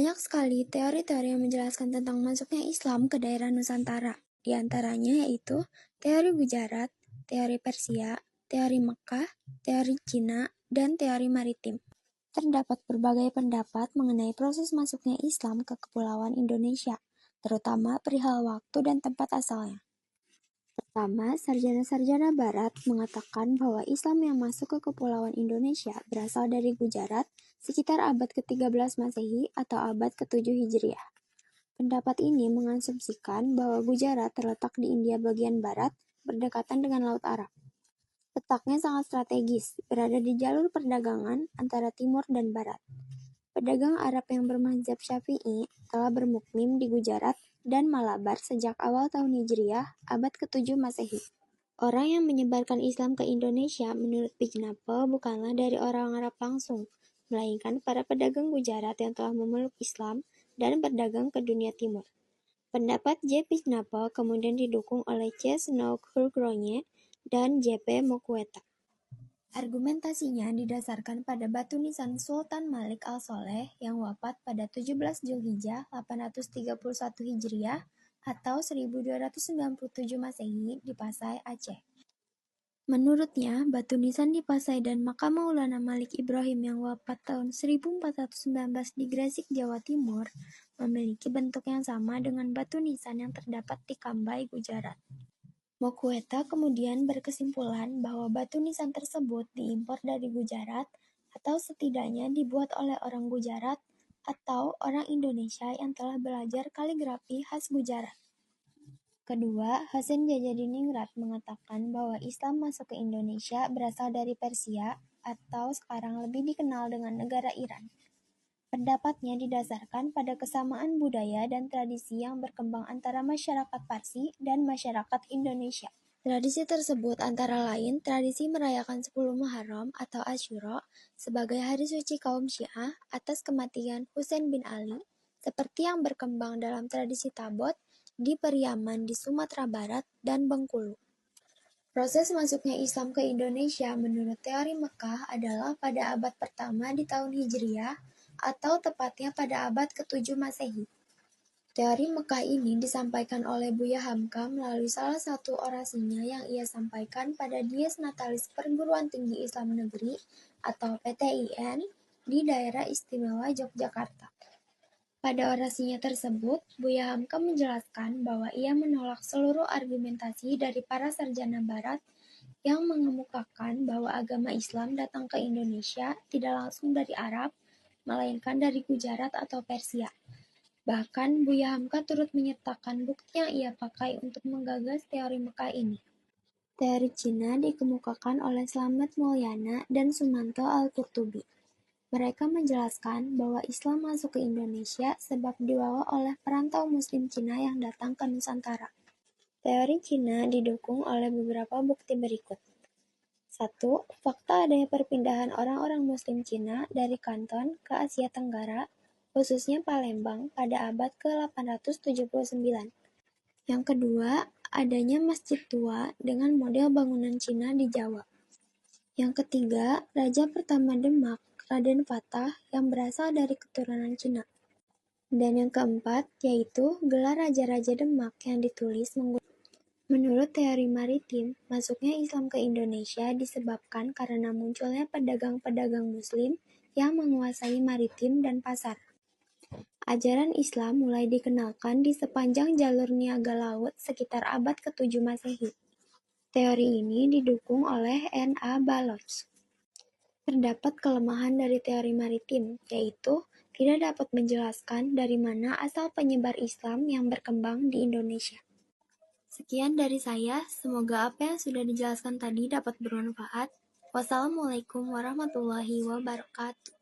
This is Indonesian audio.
Banyak sekali teori-teori yang menjelaskan tentang masuknya Islam ke daerah Nusantara. Di antaranya yaitu teori Gujarat, teori Persia, teori Mekah, teori Cina, dan teori maritim. Terdapat berbagai pendapat mengenai proses masuknya Islam ke Kepulauan Indonesia, terutama perihal waktu dan tempat asalnya. Pertama, sarjana-sarjana Barat mengatakan bahwa Islam yang masuk ke Kepulauan Indonesia berasal dari Gujarat sekitar abad ke-13 Masehi atau abad ke-7 Hijriah. Pendapat ini mengasumsikan bahwa Gujarat terletak di India bagian barat, berdekatan dengan Laut Arab. Letaknya sangat strategis, berada di jalur perdagangan antara timur dan barat. Pedagang Arab yang bermazhab Syafi'i telah bermukmin di Gujarat dan Malabar sejak awal tahun Hijriah, abad ke-7 Masehi. Orang yang menyebarkan Islam ke Indonesia menurut Bijnapa bukanlah dari orang Arab langsung, melainkan para pedagang Gujarat yang telah memeluk Islam dan berdagang ke dunia timur. Pendapat J. Bijnapa kemudian didukung oleh C. Snow Khurgronje dan J. P. Mokueta. Argumentasinya didasarkan pada batu nisan Sultan Malik al-Soleh yang wafat pada 17 Zulhijjah 831 Hijriah atau 1297 Masehi di Pasai, Aceh. Menurutnya, batu nisan di Pasai dan makam Maulana Malik Ibrahim yang wafat tahun 1419 di Gresik, Jawa Timur memiliki bentuk yang sama dengan batu nisan yang terdapat di Kambai, Gujarat. Mokueta kemudian berkesimpulan bahwa batu nisan tersebut diimpor dari Gujarat atau setidaknya dibuat oleh orang Gujarat atau orang Indonesia yang telah belajar kaligrafi khas Gujarat. Kedua, Hasan Djajjadiningrat mengatakan bahwa Islam masuk ke Indonesia berasal dari Persia atau sekarang lebih dikenal dengan negara Iran. Pendapatnya didasarkan pada kesamaan budaya dan tradisi yang berkembang antara masyarakat Parsi dan masyarakat Indonesia. Tradisi tersebut antara lain tradisi merayakan 10 Muharram atau Asyura sebagai hari suci kaum Syiah atas kematian Husain bin Ali, seperti yang berkembang dalam tradisi Tabot di Periaman di Sumatera Barat dan Bengkulu. Proses masuknya Islam ke Indonesia menurut teori Mekah adalah pada abad pertama di tahun Hijriah atau tepatnya pada abad ke-7 Masehi. Teori Mekah ini disampaikan oleh Buya Hamka melalui salah satu orasinya yang ia sampaikan pada Dies Natalis Perguruan Tinggi Islam Negeri atau PTIN di Daerah Istimewa Yogyakarta. Pada orasinya tersebut, Buya Hamka menjelaskan bahwa ia menolak seluruh argumentasi dari para sarjana Barat yang mengemukakan bahwa agama Islam datang ke Indonesia tidak langsung dari Arab, melainkan dari Gujarat atau Persia. Bahkan, Buya Hamka turut menyertakan bukti yang ia pakai untuk menggagas teori Mekah ini. Teori Cina dikemukakan oleh Slamet Mulyana dan Sumanto Al-Qurtubi. Mereka menjelaskan bahwa Islam masuk ke Indonesia sebab dibawa oleh perantau Muslim Cina yang datang ke Nusantara. Teori Cina didukung oleh beberapa bukti berikut. 1. Fakta adanya perpindahan orang-orang Muslim Cina dari Kanton ke Asia Tenggara, khususnya Palembang, pada abad ke-879. Yang kedua, adanya masjid tua dengan model bangunan Cina di Jawa. Yang ketiga, Raja pertama Demak, Raden Fatah, yang berasal dari keturunan Cina. Dan yang keempat, yaitu gelar Raja-Raja Demak yang ditulis menggunakan. Menurut teori maritim, masuknya Islam ke Indonesia disebabkan karena munculnya pedagang-pedagang Muslim yang menguasai maritim dan pasar. Ajaran Islam mulai dikenalkan di sepanjang jalur niaga laut sekitar abad ke-7 Masehi. Teori ini didukung oleh N.A. Baloch. Terdapat kelemahan dari teori maritim, yaitu tidak dapat menjelaskan dari mana asal penyebar Islam yang berkembang di Indonesia. Sekian dari saya, semoga apa yang sudah dijelaskan tadi dapat bermanfaat. Wassalamualaikum warahmatullahi wabarakatuh.